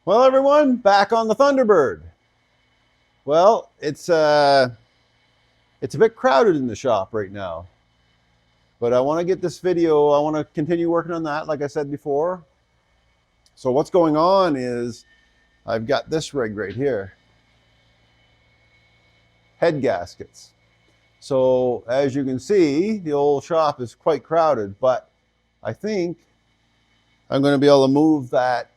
Well, everyone, back on the Thunderbird. Well, it's a bit crowded in the shop right now, but I want to get this video. I want to continue working on that, like I said before. So what's going on is I've got this rig right here, head gaskets. So as you can see, the old shop is quite crowded, but I think I'm going to be able to move that.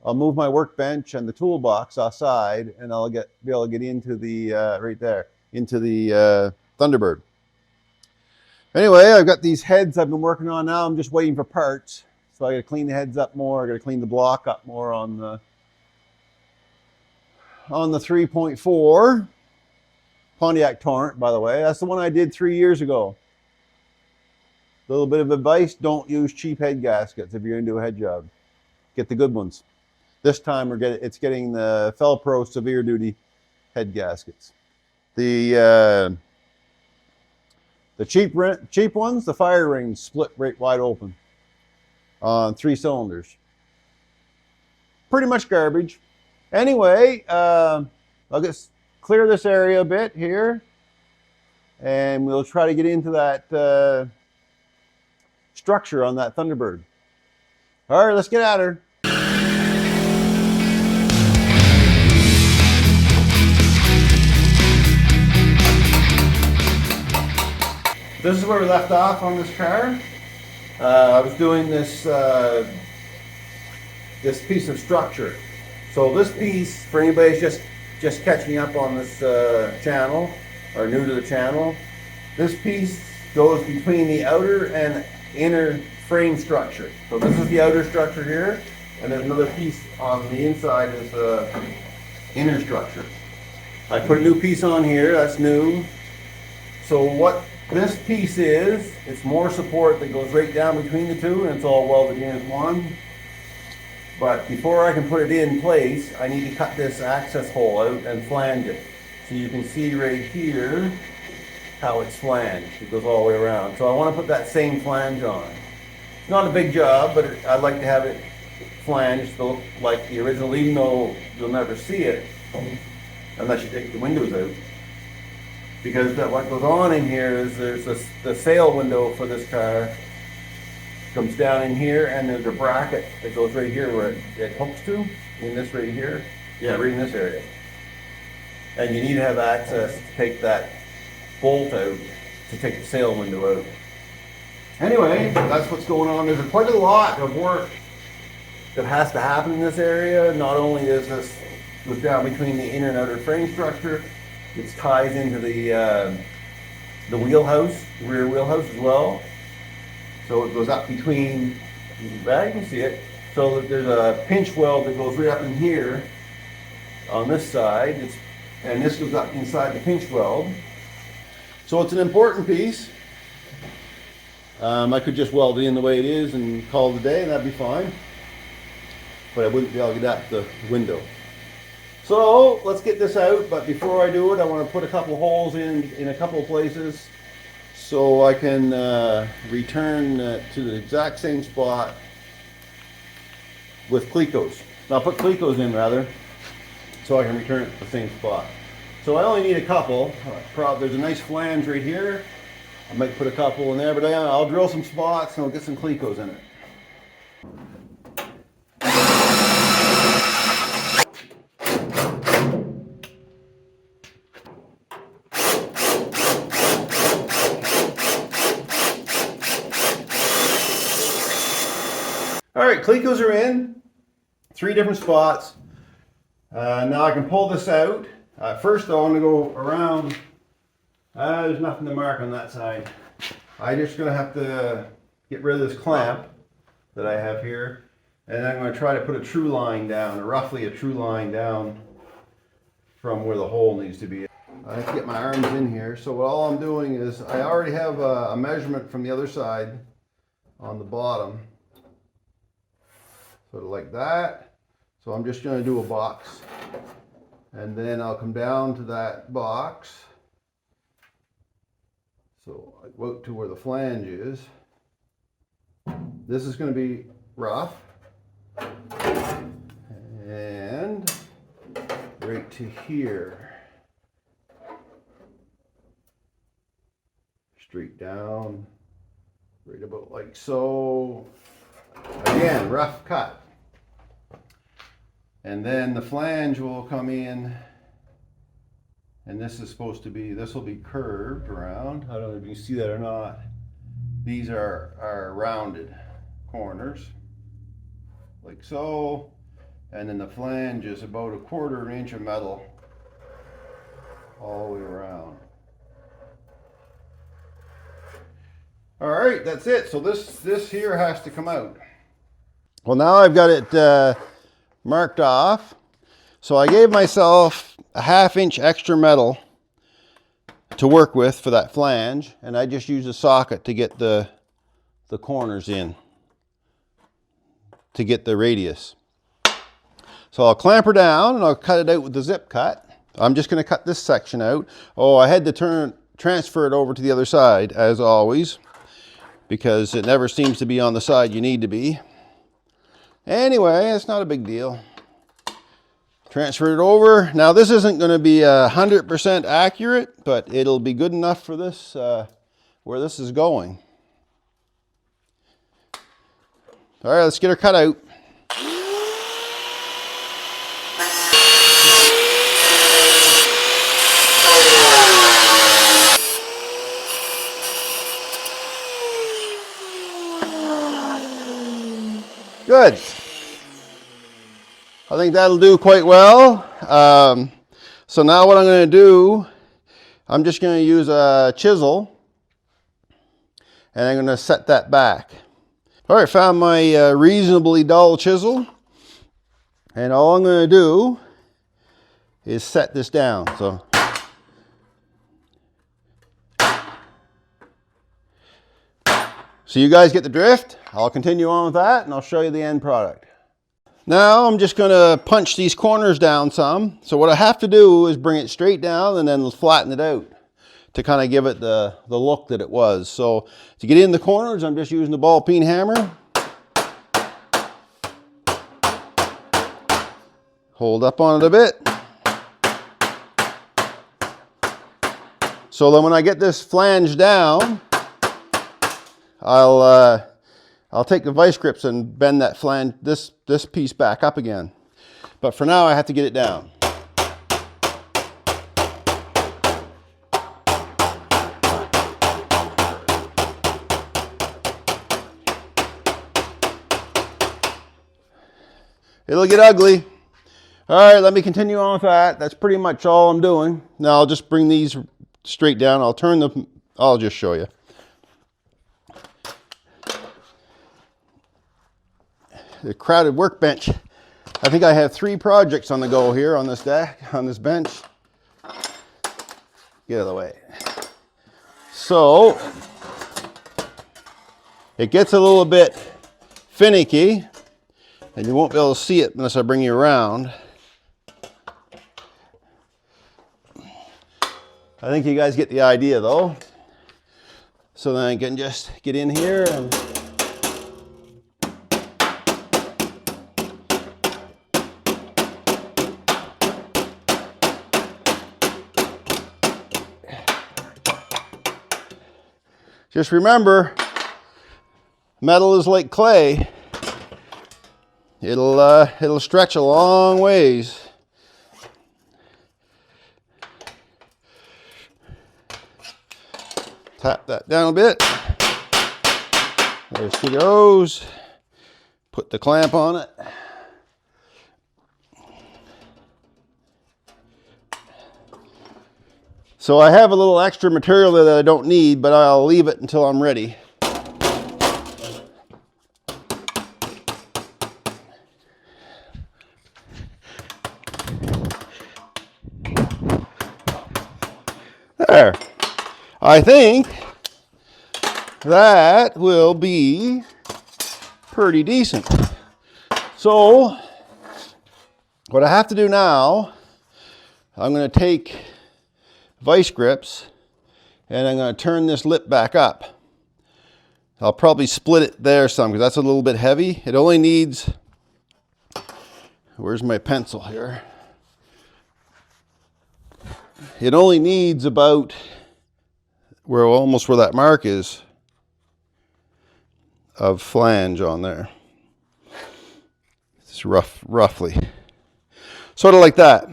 I'll move my workbench and the toolbox outside, and I'll be able to get into the right there into the Thunderbird. Anyway, I've got these heads I've been working on now. I'm just waiting for parts, so I got to clean the heads up more. I got to clean the block up more on the 3.4 Pontiac Torrent. By the way, that's the one I did 3 years ago. A little bit of advice: don't use cheap head gaskets if you're going to do a head job. Get the good ones. This time it's getting the Felpro severe duty head gaskets. The cheap ones, the fire rings split right wide open on 3 cylinders. Pretty much garbage. Anyway, I'll just clear this area a bit here, and we'll try to get into that structure on that Thunderbird. All right, let's get at her. This is where we left off on this car. I was doing this this piece of structure. So this piece, for anybody who's just catching up on this channel or new to the channel, this piece goes between the outer and inner frame structure. So this is the outer structure here, and there's another piece on the inside is the inner structure. I put a new piece on here. That's new. So what this piece is, it's more support that goes right down between the two, and it's all welded in as one. But before I can put it in place, I need to cut this access hole out and flange it. So you can see right here how it's flanged. It goes all the way around. So I want to put that same flange on. It's not a big job, but I'd like to have it flanged to look like the original, even though you'll never see it unless you take the windows out. Because what goes on in here is there's the sail window for this car comes down in here, and there's a bracket that goes right here where it hooks to, in this right here, right in this area. And you need to have access to take that bolt out to take the sail window out. Anyway, that's what's going on. There's quite a lot of work that has to happen in this area. Not only is this goes down between the inner and outer frame structure, it ties into the wheelhouse, the rear wheelhouse as well. So it goes up between, you can see it. So there's a pinch weld that goes right up in here on this side, and this goes up inside the pinch weld. So it's an important piece. I could just weld it in the way it is and call it a day, and that'd be fine. But I wouldn't be able to get out the window. So let's get this out, but before I do it, I want to put a couple holes in a couple of places so I can return to the exact same spot with clecos. I'll put clecos in rather, so I can return it to the same spot. So I only need a couple. There's a nice flange right here. I might put a couple in there, but I'll drill some spots and I'll get some clecos in it. All right, clecos are in, 3 different spots. Now I can pull this out. First though, I'm gonna go around. There's nothing to mark on that side. I'm just gonna have to get rid of this clamp that I have here. And I'm gonna try to put a true line down, or roughly a true line down from where the hole needs to be. I have to get my arms in here. So all I'm doing is, I already have a measurement from the other side on the bottom. Sort of like that. So I'm just going to do a box, and then I'll come down to that box. So I go out to where the flange is. This is going to be rough. to here. Straight down, right about like so. Again, rough cut. And then the flange will come in, and this is supposed to be, this will be curved around. I don't know if you can see that or not. These are rounded corners, like so. And then the flange is about 1/4 inch of metal all the way around. All right, that's it. So this here has to come out. Well, now I've got it marked off. So I gave myself a 1/2 inch extra metal to work with for that flange, and I just used a socket to get the corners in, to get the radius. So I'll clamp her down and I'll cut it out with the zip cut. I'm just going to cut this section out. Oh, I had to transfer it over to the other side, as always, because it never seems to be on the side you need to be. Anyway, it's not a big deal. Transfer it over. Now this isn't going to be 100% accurate, but it'll be good enough for this, where this is going. All right, let's get her cut out. Good. I think that'll do quite well. So now what I'm going to do, I'm just going to use a chisel, and I'm going to set that back. All right, found my reasonably dull chisel, and all I'm going to do is set this down. So you guys get the drift. I'll continue on with that, and I'll show you the end product. Now I'm just going to punch these corners down some. So what I have to do is bring it straight down and then flatten it out to kind of give it the look that it was. So to get in the corners, I'm just using the ball peen hammer. Hold up on it a bit. So then when I get this flange down, I'll take the vice grips and bend that flange, this piece back up again. But for now, I have to get it down. It'll get ugly. All right, let me continue on with that. That's pretty much all I'm doing. Now I'll just bring these straight down. I'll just show you. The crowded workbench. I think I have 3 projects on the go here on this deck, on this bench. Get out of the way. So it gets a little bit finicky, and you won't be able to see it unless I bring you around. I think you guys get the idea though. So then I can just get in here and just remember, metal is like clay. It'll stretch a long ways. Tap that down a bit. There she goes. Put the clamp on it. So I have a little extra material there that I don't need, but I'll leave it until I'm ready. There. I think that will be pretty decent. So what I have to do now, I'm going to take vice grips and I'm going to turn this lip back up. I'll probably split it there some because that's a little bit heavy. It only needs, where's my pencil here? it only needs about almost where that mark is of flange on there. It's roughly. Sort of like that.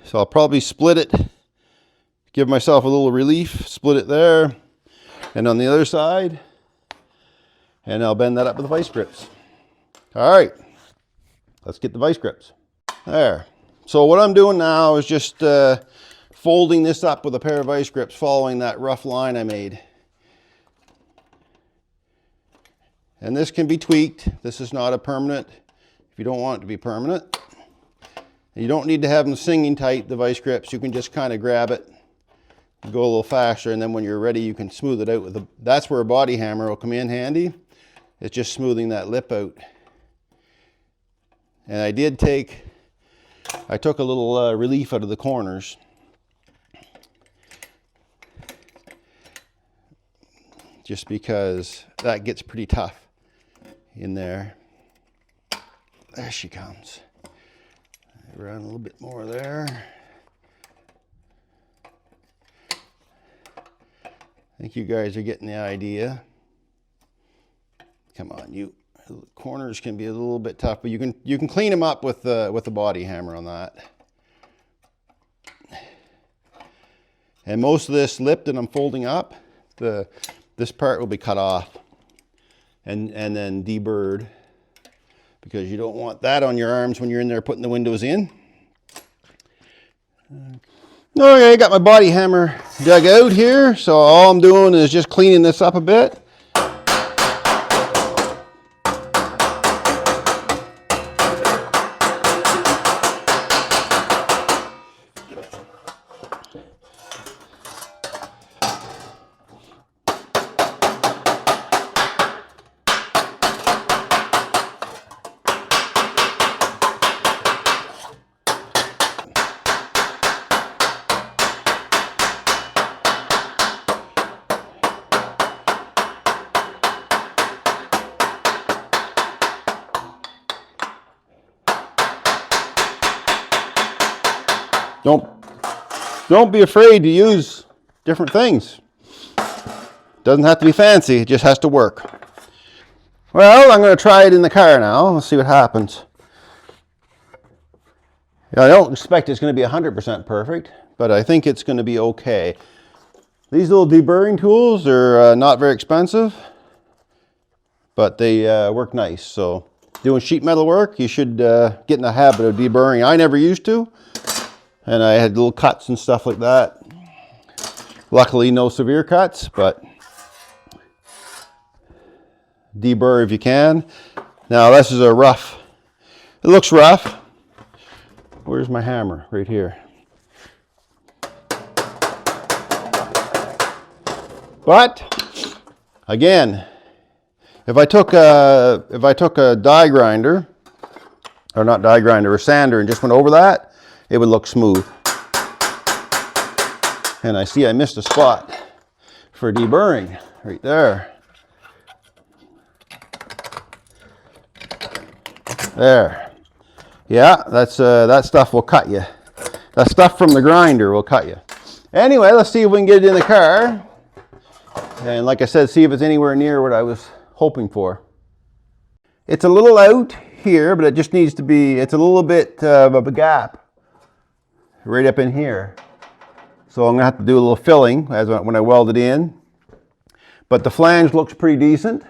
So I'll probably split it, give myself a little relief, split it there, and on the other side, and I'll bend that up with the vice grips. All right, let's get the vice grips. There. So what I'm doing now is just folding this up with a pair of vice grips, following that rough line I made. And this can be tweaked. This is not a permanent, if you don't want it to be permanent. And you don't need to have them singing tight, the vice grips. You can just kind of grab it, go a little faster, and then when you're ready, you can smooth it out with a, that's where a body hammer will come in handy. It's just smoothing that lip out. And I took a little relief out of the corners. Just because that gets pretty tough in there. There she comes. Run a little bit more there. I think you guys are getting the idea. Come on, you. The corners can be a little bit tough, but you can clean them up with the body hammer on that. And most of this lip that I'm folding up, this part will be cut off and then deburred, because you don't want that on your arms when you're in there putting the windows in. Okay, I got my body hammer dug out here, so all I'm doing is just cleaning this up a bit. Don't be afraid to use different things. Doesn't have to be fancy, it just has to work. Well, I'm going to try it in the car now. Let's see what happens. I don't expect it's going to be 100% perfect, but I think it's going to be okay. These little deburring tools are not very expensive, but they work nice. So doing sheet metal work, you should get in the habit of deburring. I never used to. And I had little cuts and stuff like that. Luckily, no severe cuts, but deburr if you can. Now, this is a rough, it looks rough. Where's my hammer? Right here. But, again, if I took a die grinder, or not die grinder, a sander, and just went over that, it would look smooth. And I see I missed a spot for deburring right there. There. Yeah, that's that stuff will cut you. That stuff from the grinder will cut you. Anyway, let's see if we can get it in the car. And like I said, see if it's anywhere near what I was hoping for. It's a little out here, but it just needs to be, it's a little bit of a gap right up in here. So I'm going to have to do a little filling when I weld it in. But the flange looks pretty decent.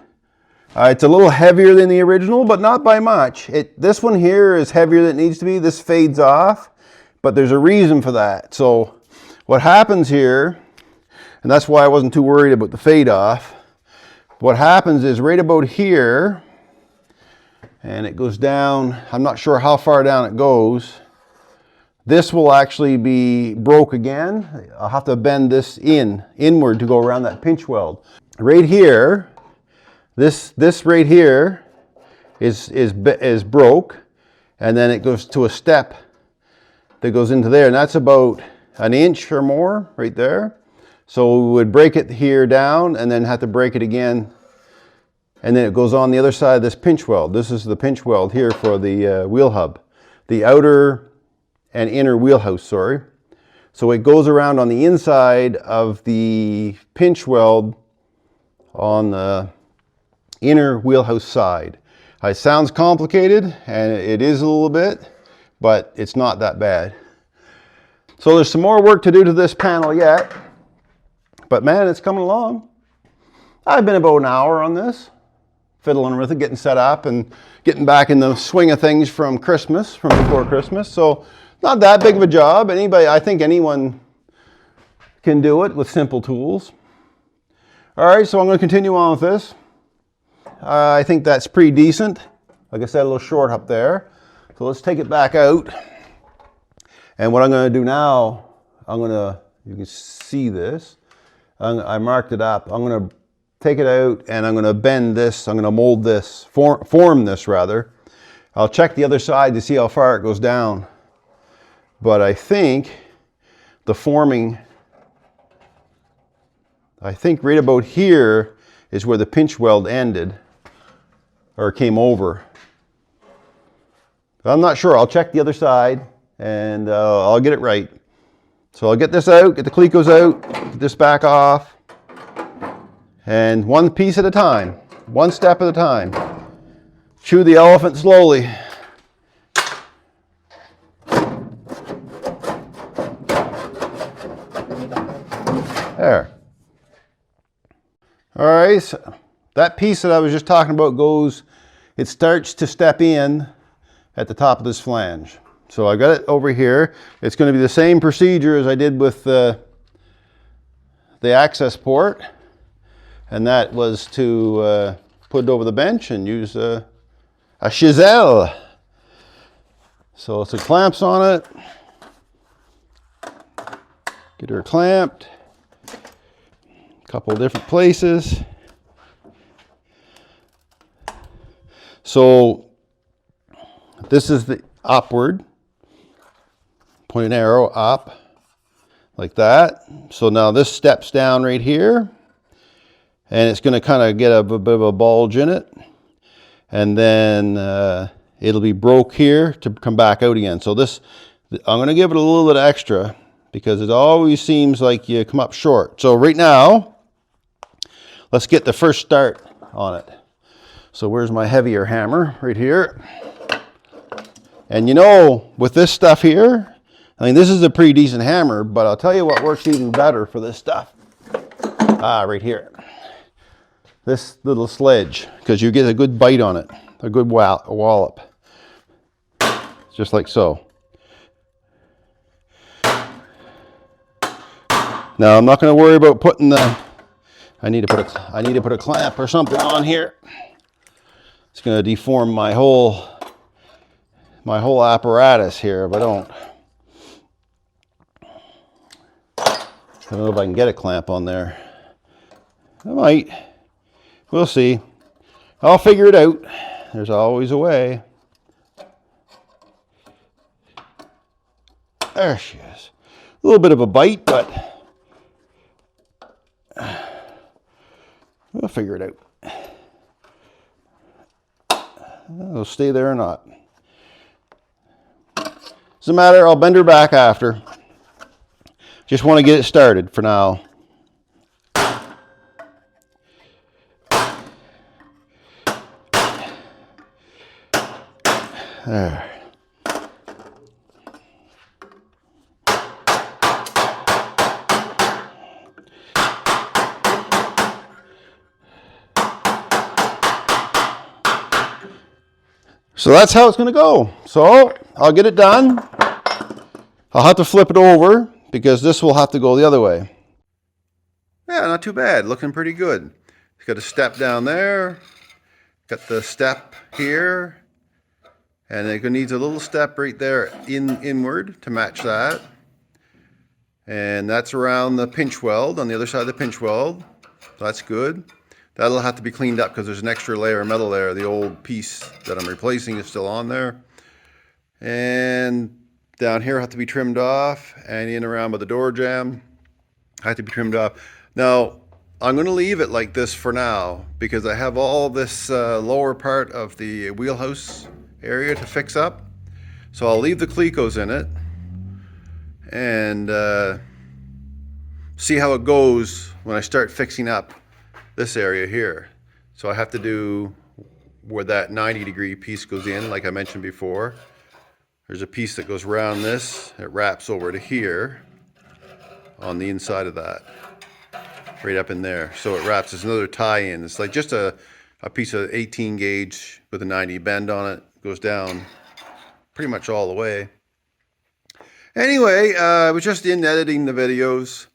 It's a little heavier than the original, but not by much. This one here is heavier than it needs to be. This fades off, but there's a reason for that. So what happens here, and that's why I wasn't too worried about the fade off. What happens is right about here, and it goes down, I'm not sure how far down it goes. This will actually be broke again. I'll have to bend this inward to go around that pinch weld. Right here, this right here is broke, and then it goes to a step that goes into there, and that's about an inch or more right there. So we would break it here down and then have to break it again, and then it goes on the other side of this pinch weld. This is the pinch weld here for the wheel hub. The outer and inner wheelhouse, sorry. So it goes around on the inside of the pinch weld on the inner wheelhouse side. It sounds complicated, and it is a little bit, but it's not that bad. So there's some more work to do to this panel yet, but man, it's coming along. I've been about an hour on this, fiddling with it, getting set up and getting back in the swing of things from Christmas, from before Christmas. So not that big of a job. I think anyone can do it with simple tools. All right, so I'm going to continue on with this. I think that's pretty decent. Like I said, a little short up there. So let's take it back out. And what I'm going to do now, you can see this. I marked it up. I'm going to take it out and I'm going to bend this. I'm going to mold this, form this rather. I'll check the other side to see how far it goes down. But I think the forming, I think right about here is where the pinch weld ended or came over. I'm not sure. I'll check the other side and I'll get it right. So I'll get this out, get the clecos out, get this back off, and one piece at a time, one step at a time. Chew the elephant slowly. There. All right, so that piece that I was just talking about it starts to step in at the top of this flange. So I got it over here. It's going to be the same procedure as I did with the access port, and that was to put it over the bench and use a chisel. So some clamps on it. Get her clamped. A couple of different places. So this is the upward. Point an arrow up like that. So now this steps down right here, and it's going to kind of get a bit of a bulge in it, and then it'll be broke here to come back out again. So this, I'm going to give it a little bit extra because it always seems like you come up short. So right now, let's get the first start on it. So where's my heavier hammer? Right here. And you know, with this stuff here, I mean, this is a pretty decent hammer, but I'll tell you what works even better for this stuff. Right here. This little sledge, because you get a good bite on it, a good wallop. Just like so. Now, I'm not going to worry about putting I need to put a clamp or something on here. It's going to deform my whole apparatus here if I don't. I don't know if I can get a clamp on there. I might. We'll see. I'll figure it out. There's always a way. There she is. A little bit of a bite, but we'll figure it out. It'll stay there or not. Doesn't matter. I'll bend her back after. Just want to get it started for now. There. So that's how it's going to go. So I'll get it done. I'll have to flip it over because this will have to go the other way. Yeah, not too bad. Looking pretty good. It's got a step down there. Got the step here. And it needs a little step right there inward to match that. And that's around the pinch weld, on the other side of the pinch weld. That's good. That'll have to be cleaned up because there's an extra layer of metal there. The old piece that I'm replacing is still on there. And down here have to be trimmed off, and in around by the door jamb have to be trimmed off. Now, I'm going to leave it like this for now because I have all this lower part of the wheelhouse area to fix up. So I'll leave the clecos in it, and see how it goes when I start fixing up this area here. So I have to do where that 90-degree piece goes in, like I mentioned before. There's a piece that goes around this. It wraps over to here on the inside of that, right up in there. So it wraps. There's another tie-in. It's like just a piece of 18 gauge with a 90 bend on it. Goes down pretty much all the way. Anyway, I was just in editing the videos,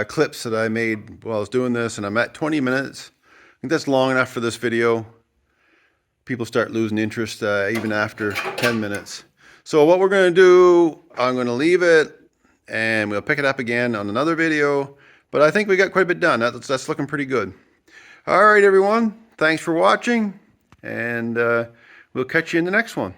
clips that I made while I was doing this, and I'm at 20 minutes. I think that's long enough for this video. People start losing interest even after 10 minutes. So what we're going to do, I'm going to leave it, and we'll pick it up again on another video. But I think we got quite a bit done. That's looking pretty good. All right, everyone. Thanks for watching, and we'll catch you in the next one.